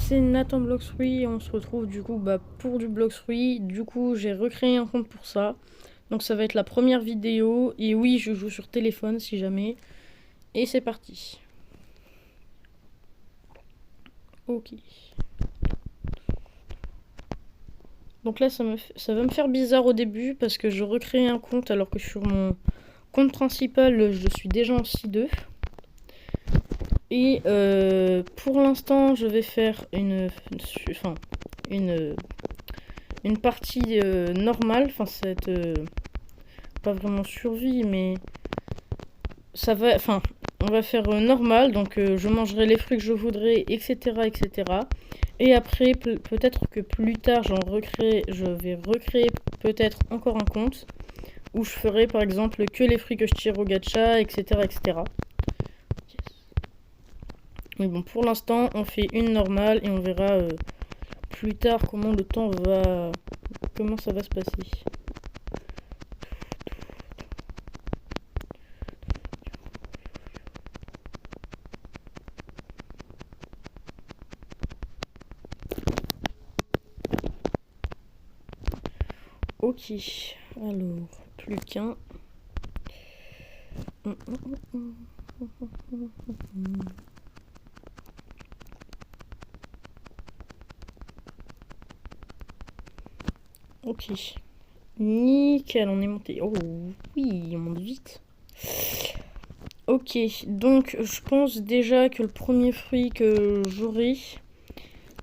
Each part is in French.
c'est Nathan Blox3 et on se retrouve du coup pour du Blox3. Du coup j'ai recréé un compte pour ça. Donc ça va être la première vidéo. Et oui, je joue sur téléphone si jamais. Et c'est parti. Ok. Donc là ça va me faire bizarre au début parce que je recrée un compte alors que sur mon compte principal je suis déjà en C2. Et pour l'instant je vais faire une partie normale. Enfin ça va être pas vraiment survie mais ça va, enfin, on va faire normal, donc je mangerai les fruits que je voudrais, etc., etc. Et après, peut-être que plus tard, je vais recréer peut-être encore un compte où je ferai par exemple que les fruits que je tire au gacha, etc., etc. Mais bon, pour l'instant, on fait une normale et on verra plus tard comment ça va se passer. Ok, alors, plus qu'un. Ok, nickel, on est monté. Oh oui, on monte vite. Ok, donc je pense déjà que le premier fruit que j'aurai,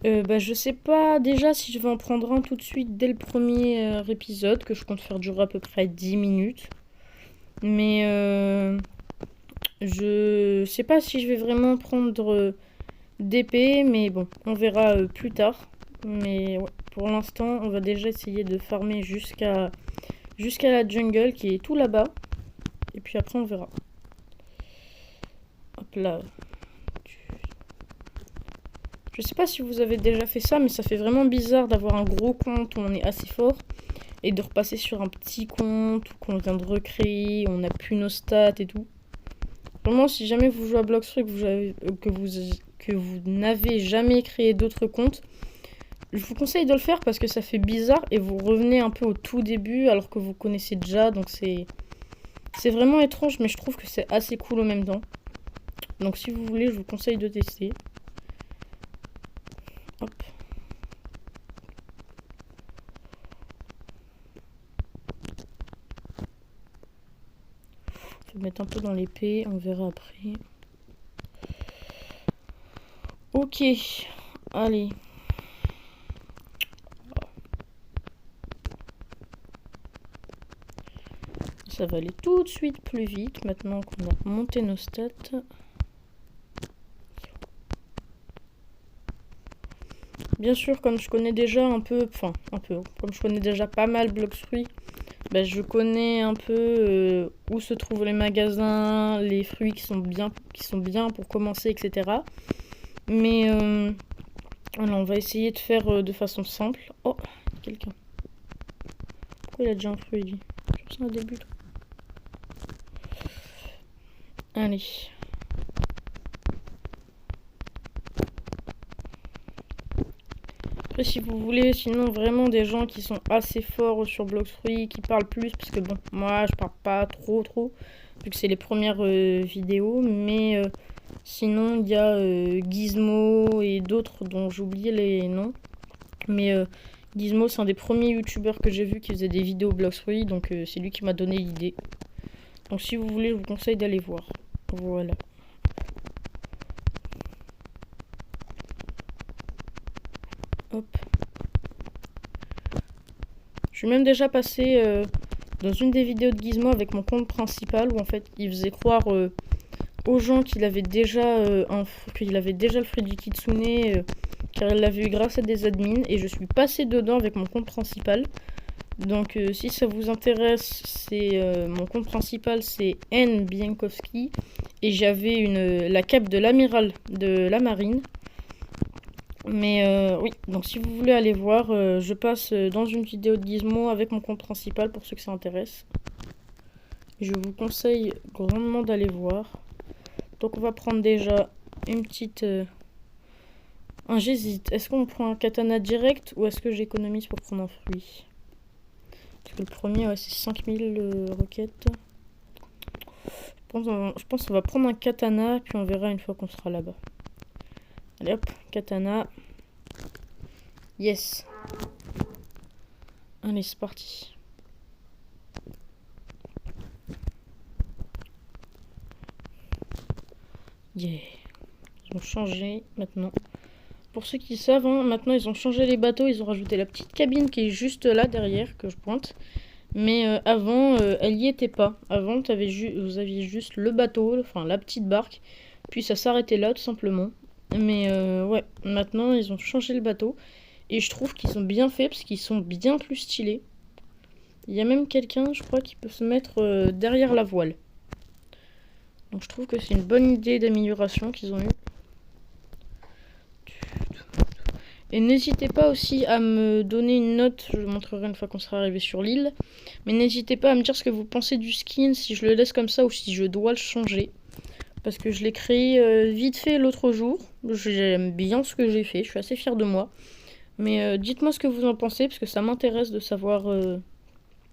je sais pas déjà si je vais en prendre un tout de suite dès le premier épisode, que je compte faire durer à peu près 10 minutes. Mais je sais pas si je vais vraiment prendre d'épée, mais bon, on verra plus tard. Mais ouais, pour l'instant, on va déjà essayer de farmer jusqu'à la jungle qui est tout là-bas. Et puis après, on verra. Hop là. Je sais pas si vous avez déjà fait ça, mais ça fait vraiment bizarre d'avoir un gros compte où on est assez fort et de repasser sur un petit compte qu'on vient de recréer, on n'a plus nos stats et tout. Vraiment, si jamais vous jouez à Blox3 que vous n'avez jamais créé d'autres comptes, je vous conseille de le faire parce que ça fait bizarre et vous revenez un peu au tout début alors que vous connaissez déjà. Donc c'est vraiment étrange, mais je trouve que c'est assez cool en même temps. Donc si vous voulez, je vous conseille de tester. Hop. Je vais mettre un peu dans l'épée, on verra après. Ok, allez. Ça va aller tout de suite plus vite maintenant qu'on a monté nos stats. Bien sûr, comme je connais déjà comme je connais déjà pas mal Blox3, je connais un peu où se trouvent les magasins, les fruits qui sont bien pour commencer, etc. Mais voilà, on va essayer de faire de façon simple. Oh, quelqu'un. Pourquoi il a déjà un fruit, lui? Je pense un début. Allez. Après, si vous voulez, sinon vraiment des gens qui sont assez forts sur Blox3, qui parlent plus, parce que bon, moi je parle pas trop, vu que c'est les premières vidéos, mais sinon il y a Gizmo et d'autres dont j'ai oublié les noms. Mais Gizmo, c'est un des premiers youtubeurs que j'ai vu qui faisait des vidéos Blox3, donc c'est lui qui m'a donné l'idée. Donc si vous voulez, je vous conseille d'aller voir. Voilà. Hop. Je suis même déjà passé dans une des vidéos de Gizmo avec mon compte principal où en fait il faisait croire aux gens qu'il avait déjà le fruit du kitsune car il l'avait eu grâce à des admins et je suis passé dedans avec mon compte principal. Donc si ça vous intéresse, c'est mon compte principal, c'est N Bienkowski et j'avais la cape de l'amiral de la marine. Mais oui, donc si vous voulez aller voir, je passe dans une vidéo de Gizmo avec mon compte principal pour ceux que ça intéresse. Je vous conseille grandement d'aller voir. Donc on va prendre déjà une petite Ah, j'hésite. Est-ce qu'on prend un katana direct ou est-ce que j'économise pour prendre un fruit? Parce que le premier, ouais, c'est 5000 roquettes. Je pense qu'on va prendre un katana, puis on verra une fois qu'on sera là-bas. Allez hop, katana. Yes. Allez, c'est parti. Yeah. Ils ont changé maintenant. Pour ceux qui savent, hein, maintenant ils ont changé les bateaux. Ils ont rajouté la petite cabine qui est juste là derrière, que je pointe. Mais avant, elle y était pas. Avant, vous aviez juste le bateau, enfin la petite barque. Puis ça s'arrêtait là, tout simplement. Mais ouais, maintenant ils ont changé le bateau. Et je trouve qu'ils ont bien fait parce qu'ils sont bien plus stylés. Il y a même quelqu'un, je crois, qui peut se mettre derrière la voile. Donc je trouve que c'est une bonne idée d'amélioration qu'ils ont eue. Et n'hésitez pas aussi à me donner une note, je vous montrerai une fois qu'on sera arrivé sur l'île. Mais n'hésitez pas à me dire ce que vous pensez du skin, si je le laisse comme ça ou si je dois le changer. Parce que je l'ai créé vite fait l'autre jour. J'aime bien ce que j'ai fait, je suis assez fière de moi. Mais dites-moi ce que vous en pensez, parce que ça m'intéresse de savoir,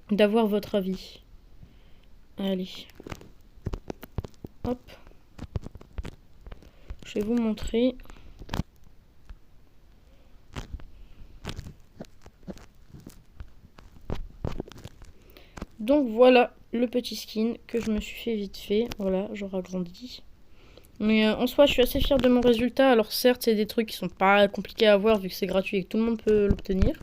d'avoir votre avis. Allez. Hop. Je vais vous montrer. Donc voilà le petit skin que je me suis fait vite fait. Voilà, j'aurai agrandi. Mais en soi, je suis assez fière de mon résultat. Alors certes, c'est des trucs qui sont pas compliqués à avoir vu que c'est gratuit et que tout le monde peut l'obtenir.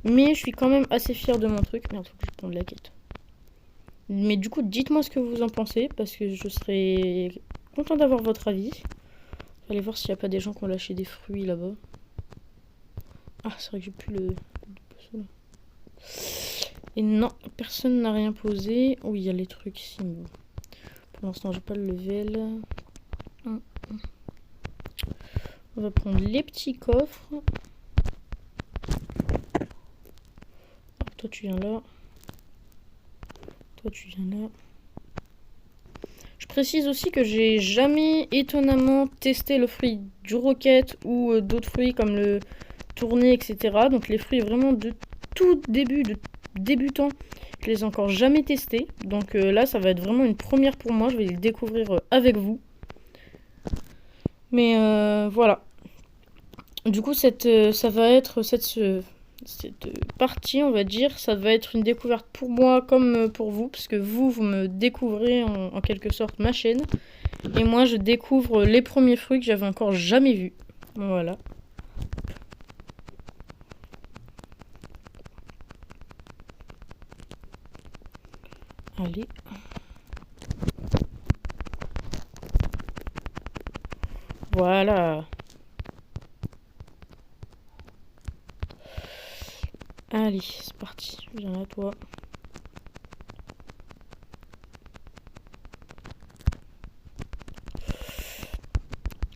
Mais je suis quand même assez fière de mon truc. Merde, faut que je prenne la quête. Mais du coup, dites-moi ce que vous en pensez parce que je serais content d'avoir votre avis. Allez voir s'il n'y a pas des gens qui ont lâché des fruits là-bas. Ah, c'est vrai que j'ai plus le... Et non, personne n'a rien posé. Oh, il y a les trucs ici. Mais bon. Pour l'instant, j'ai pas le level. On va prendre les petits coffres. Alors, toi, tu viens là. Toi, tu viens là. Je précise aussi que j'ai jamais étonnamment testé le fruit du roquette ou d'autres fruits comme le tourné, etc. Donc les fruits vraiment de tout début, de débutant, je les ai encore jamais testés. Donc là, ça va être vraiment une première pour moi. Je vais les découvrir avec vous. Mais voilà. Du coup, cette partie, on va dire, ça va être une découverte pour moi comme pour vous, parce que vous me découvrez en quelque sorte ma chaîne. Et moi, je découvre les premiers fruits que j'avais encore jamais vus. Voilà. Allez. Voilà. Allez, c'est parti. Viens là, toi.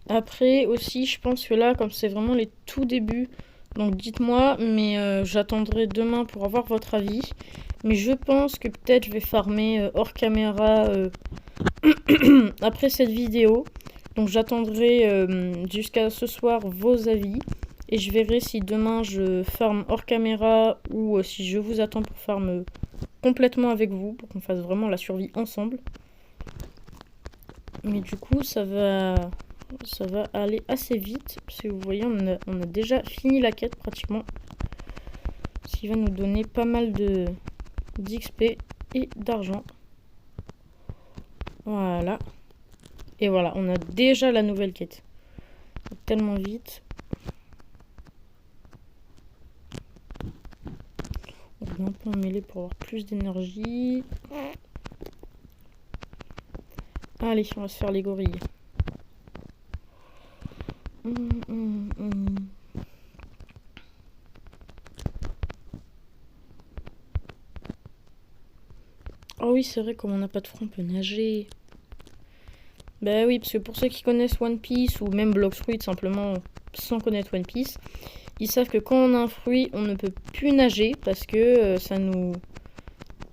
Après aussi, je pense que là, comme c'est vraiment les tout débuts, donc dites-moi, mais j'attendrai demain pour avoir votre avis. Mais je pense que peut-être je vais farmer hors caméra après cette vidéo. Donc j'attendrai jusqu'à ce soir vos avis. Et je verrai si demain je farme hors caméra ou si je vous attends pour farm complètement avec vous. Pour qu'on fasse vraiment la survie ensemble. Mais du coup ça va aller assez vite. Parce que vous voyez on a déjà fini la quête pratiquement. Ce qui va nous donner pas mal d'XP et d'argent. Voilà. Et voilà, on a déjà la nouvelle quête. Tellement vite. On va un peu en mêler pour avoir plus d'énergie. Allez, on va se faire les gorilles. Oh oui, c'est vrai, comme on n'a pas de front, on peut nager. Bah oui, parce que pour ceux qui connaissent One Piece ou même Blox Fruit simplement sans connaître One Piece, ils savent que quand on a un fruit, on ne peut plus nager parce que ça nous...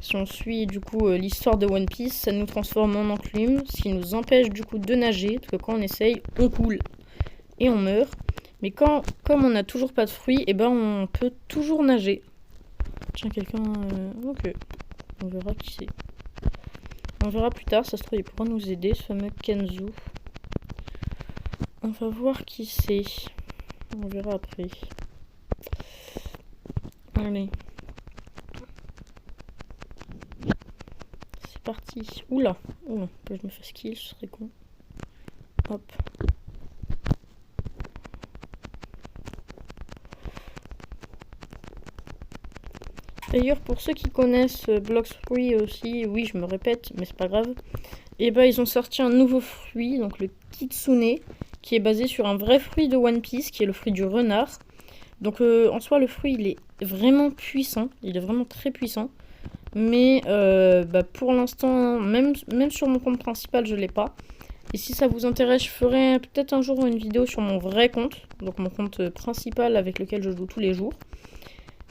Si on suit du coup l'histoire de One Piece, ça nous transforme en enclume, ce qui nous empêche du coup de nager, parce que quand on essaye, on coule et on meurt. Mais comme on n'a toujours pas de fruits, et ben on peut toujours nager. Tiens, quelqu'un... Ok. On verra qui c'est. On verra plus tard, ça se trouve il pourra nous aider, ce fameux Kenzo. On va voir qui c'est. On verra après. Allez. C'est parti. Oula. Oula. Que je me fasse kill, ce serait con. Hop. D'ailleurs, pour ceux qui connaissent Blox Fruit aussi, oui, je me répète, mais c'est pas grave. Et bah, ils ont sorti un nouveau fruit, donc le Kitsune, qui est basé sur un vrai fruit de One Piece, qui est le fruit du renard. Donc, en soi, le fruit, il est vraiment puissant. Il est vraiment très puissant. Mais bah, pour l'instant, même sur mon compte principal, je l'ai pas. Et si ça vous intéresse, je ferai peut-être un jour une vidéo sur mon vrai compte. Donc, mon compte principal avec lequel je joue tous les jours.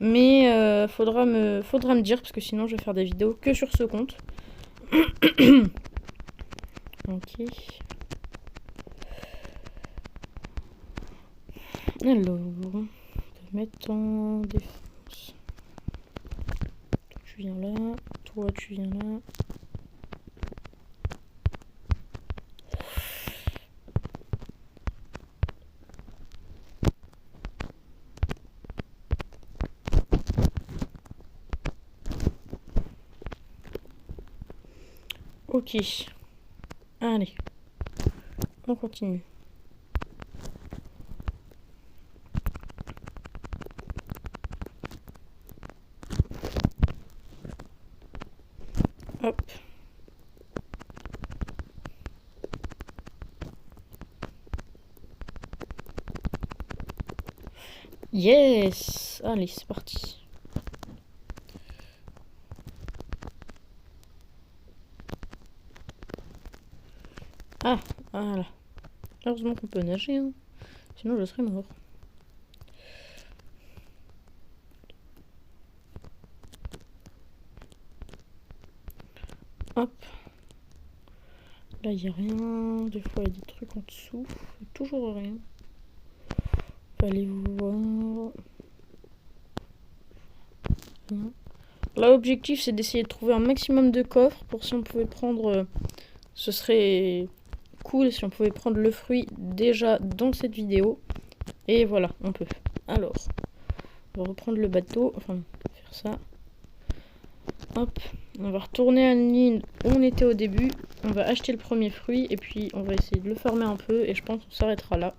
Mais faudra me dire, parce que sinon je vais faire des vidéos que sur ce compte. Ok. Alors, on va mettre en défense. Toi, tu viens là. Toi, tu viens là. Ok. Allez. On continue. Hop. Yes. Allez, c'est parti. Ah, voilà. Heureusement qu'on peut nager, hein. Sinon je serais mort. Hop. Là, il n'y a rien. Des fois, il y a des trucs en dessous. Toujours rien. On va aller voir. Rien. Là, l'objectif, c'est d'essayer de trouver un maximum de coffres pour si on pouvait prendre... ce serait cool si on pouvait prendre le fruit déjà dans cette vidéo. Et voilà, on peut. Alors, on va reprendre le bateau. Enfin, faire ça. Hop. On va retourner à l'île où on était au début. On va acheter le premier fruit. Et puis, on va essayer de le farmer un peu. Et je pense qu'on s'arrêtera là.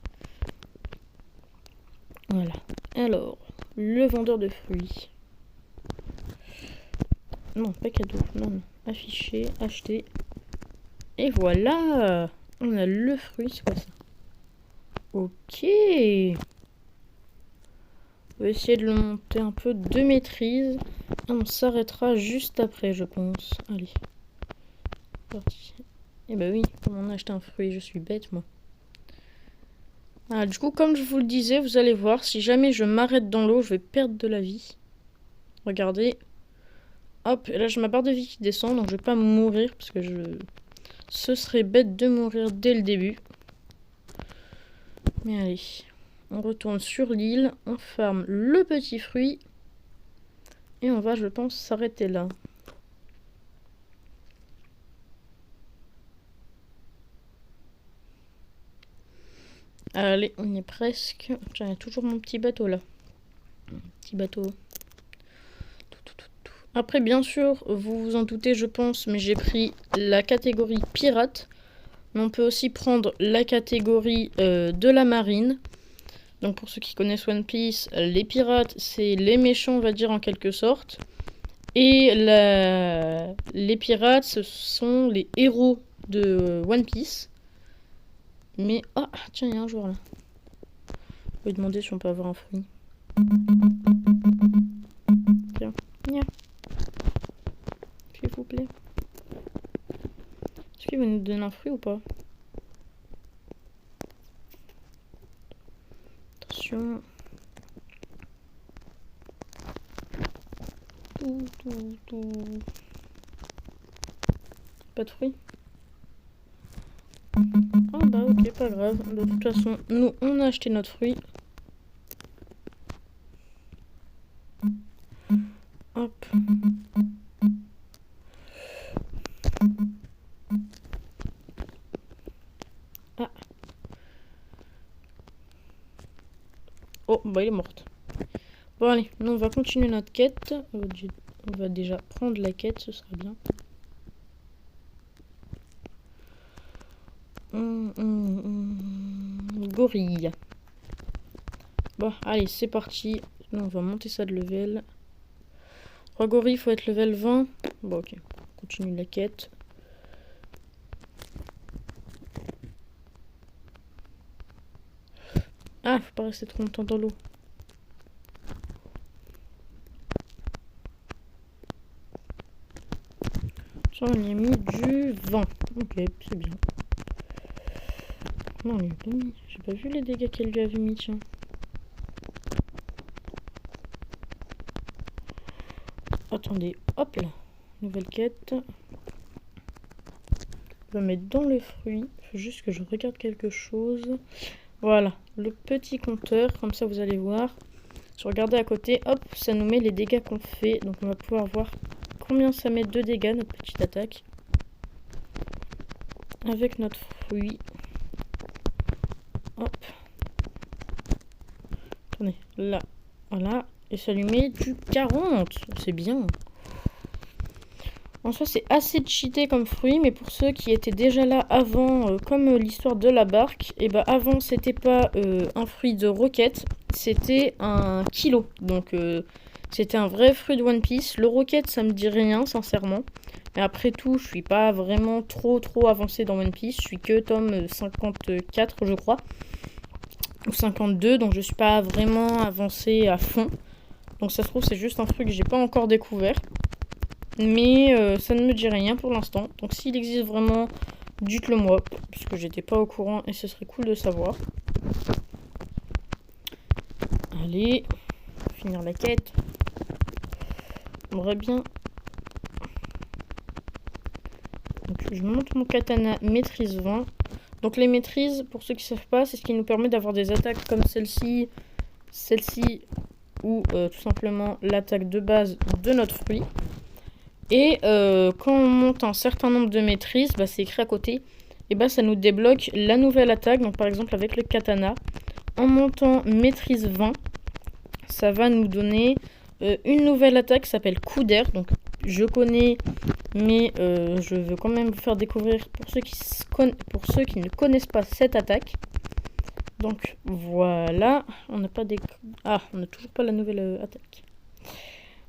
Voilà. Alors, le vendeur de fruits. Non, pas cadeau. Non, non. Afficher, acheter. Et voilà. On a le fruit. C'est quoi ça? Ok. On va essayer de le monter un peu de maîtrise. Et on s'arrêtera juste après, je pense. Allez. Parti. Et bah oui, on a acheté un fruit. Je suis bête, moi. Ah, du coup, comme je vous le disais, vous allez voir, si jamais je m'arrête dans l'eau, je vais perdre de la vie. Regardez. Hop, et là j'ai ma barre de vie qui descend, donc je vais pas mourir, parce que ce serait bête de mourir dès le début. Mais allez, on retourne sur l'île, on farme le petit fruit, et on va, je pense, s'arrêter là. Allez, on y est presque. Tiens, il y a toujours mon petit bateau là. Petit bateau. Après, bien sûr, vous vous en doutez, je pense, mais j'ai pris la catégorie pirate. Mais on peut aussi prendre la catégorie de la marine. Donc pour ceux qui connaissent One Piece, les pirates, c'est les méchants, on va dire, en quelque sorte. Et les pirates, ce sont les héros de One Piece. Mais... Ah, tiens, il y a un joueur là. Je vais demander si on peut avoir un fruit. Tiens, viens. S'il vous plaît. Est-ce qu'il va nous donner un fruit ou pas? Attention. Tout. Pas de fruits? Ah bah ok, pas grave. De toute façon, nous, on a acheté notre fruit. Oh, bah il est morte. Bon allez, nous on va continuer notre quête. On va déjà prendre la quête, ce sera bien. Gorille. Bon, allez, c'est parti. Nous on va monter ça de level. 3 gorilles, faut être level 20. Bon ok, on continue la quête. Ah, faut pas rester trop longtemps dans l'eau. Ça, on y a mis du vent. Ok, c'est bien. Non, j'ai pas vu les dégâts qu'elle lui avait mis, tiens. Attendez, hop là. Nouvelle quête. On va mettre dans le fruit. Faut juste que je regarde quelque chose. Voilà, le petit compteur, comme ça vous allez voir. Si vous regardez à côté, hop, ça nous met les dégâts qu'on fait. Donc on va pouvoir voir combien ça met de dégâts, notre petite attaque. Avec notre fruit. Hop. Attendez, là, voilà. Et ça lui met du 40. C'est bien. En soi, c'est assez cheaté comme fruit, mais pour ceux qui étaient déjà là avant, comme l'histoire de la barque, et bah avant, c'était pas un fruit de roquette, c'était un kilo. Donc, c'était un vrai fruit de One Piece. Le roquette, ça me dit rien, sincèrement. Mais après tout, je suis pas vraiment trop avancé dans One Piece. Je suis que tome 54, je crois. Ou 52, donc je suis pas vraiment avancé à fond. Donc ça se trouve, c'est juste un fruit que j'ai pas encore découvert. Mais ça ne me dit rien pour l'instant. Donc s'il existe vraiment, dites-le moi. Parce que j'étais pas au courant et ce serait cool de savoir. Allez, finir la quête. J'aimerais bien. Donc je monte mon katana maîtrise 20. Donc les maîtrises, pour ceux qui ne savent pas, c'est ce qui nous permet d'avoir des attaques comme celle-ci, ou tout simplement l'attaque de base de notre fruit. Et quand on monte un certain nombre de maîtrises, bah, c'est écrit à côté, et bah, ça nous débloque la nouvelle attaque. Donc par exemple avec le katana, en montant maîtrise 20, ça va nous donner une nouvelle attaque qui s'appelle coup d'air. Donc je connais, mais je veux quand même vous faire découvrir pour ceux qui ne connaissent pas cette attaque. Donc voilà, on n'a pas des... Ah, on n'a toujours pas la nouvelle attaque.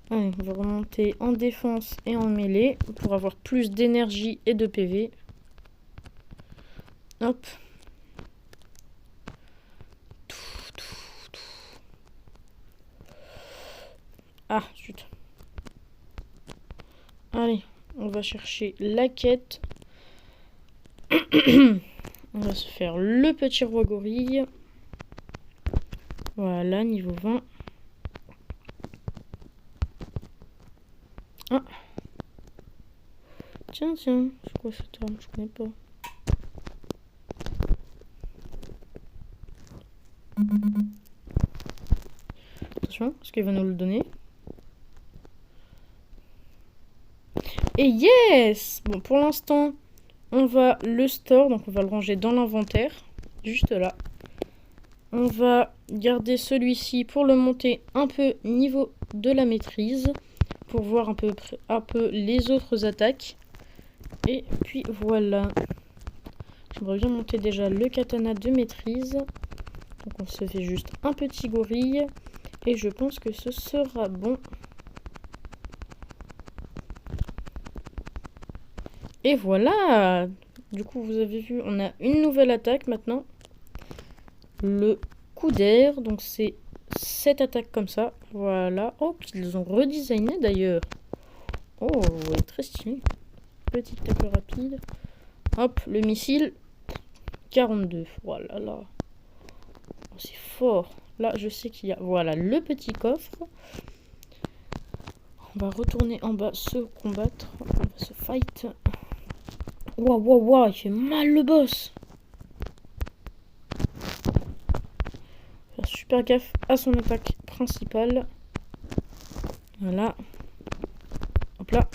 Allez, on va remonter en défense et en mêlée pour avoir plus d'énergie et de PV. Hop. Ah, zut. Allez, on va chercher la quête. On va se faire le petit roi gorille. Voilà, niveau 20. Ah. Tiens, c'est quoi cette arme? Je connais pas. Attention, est-ce qu'il va nous le donner? Et yes! Bon, pour l'instant, on va le store, donc on va le ranger dans l'inventaire, juste là. On va garder celui-ci pour le monter un peu niveau de la maîtrise, pour voir un peu les autres attaques. Et puis voilà. J'aimerais bien monter déjà le katana de maîtrise. Donc on se fait juste un petit gorille. Et je pense que ce sera bon. Et voilà! Du coup, vous avez vu, on a une nouvelle attaque maintenant. Le coup d'air. Donc c'est cette attaque comme ça. Voilà. Oh, ils ont redesigné d'ailleurs. Oh, ouais, très stylé. Petite attaque rapide. Hop, le missile. 42. Voilà, là. Oh, c'est fort. Là, je sais qu'il y a... Voilà, le petit coffre. On va retourner en bas se combattre. On va se fight. Waouh, il fait mal le boss. Faire super gaffe à son attaque principale. Voilà. Hop là.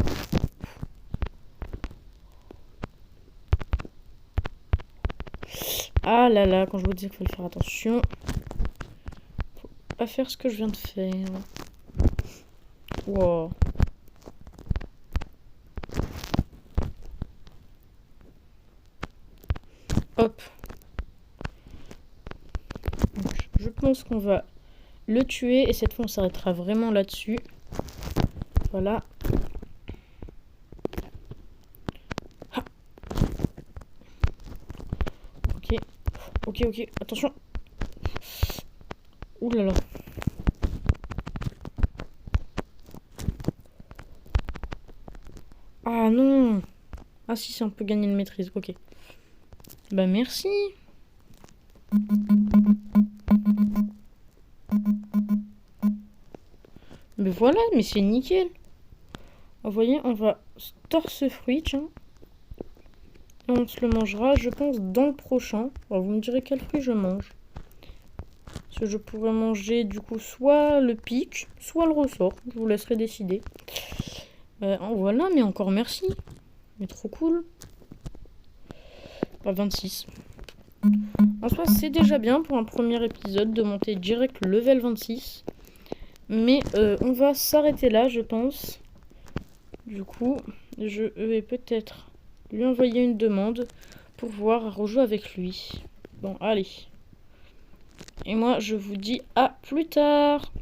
Ah là là, quand je vous dis qu'il faut faire attention. Faut à faire ce que je viens de faire. Wow. Hop. Donc, je pense qu'on va le tuer et cette fois on s'arrêtera vraiment là-dessus. Voilà. Ah. Ok. Ok, ok. Attention. Ouh là là. Ah non. Ah si, c'est un peu gagner de maîtrise. Ok. Bah merci. Mais voilà, mais c'est nickel. Vous voyez, on va store ce fruit, tiens. Et on se le mangera, je pense, dans le prochain. Alors, vous me direz quel fruit je mange. Parce que je pourrais manger, du coup, soit le pic, soit le ressort. Je vous laisserai décider. Voilà, mais encore merci. Mais trop cool. Pas 26. En soi, c'est déjà bien pour un premier épisode de monter direct level 26. Mais on va s'arrêter là, je pense. Du coup, je vais peut-être lui envoyer une demande pour pouvoir rejouer avec lui. Bon, allez. Et moi, je vous dis à plus tard.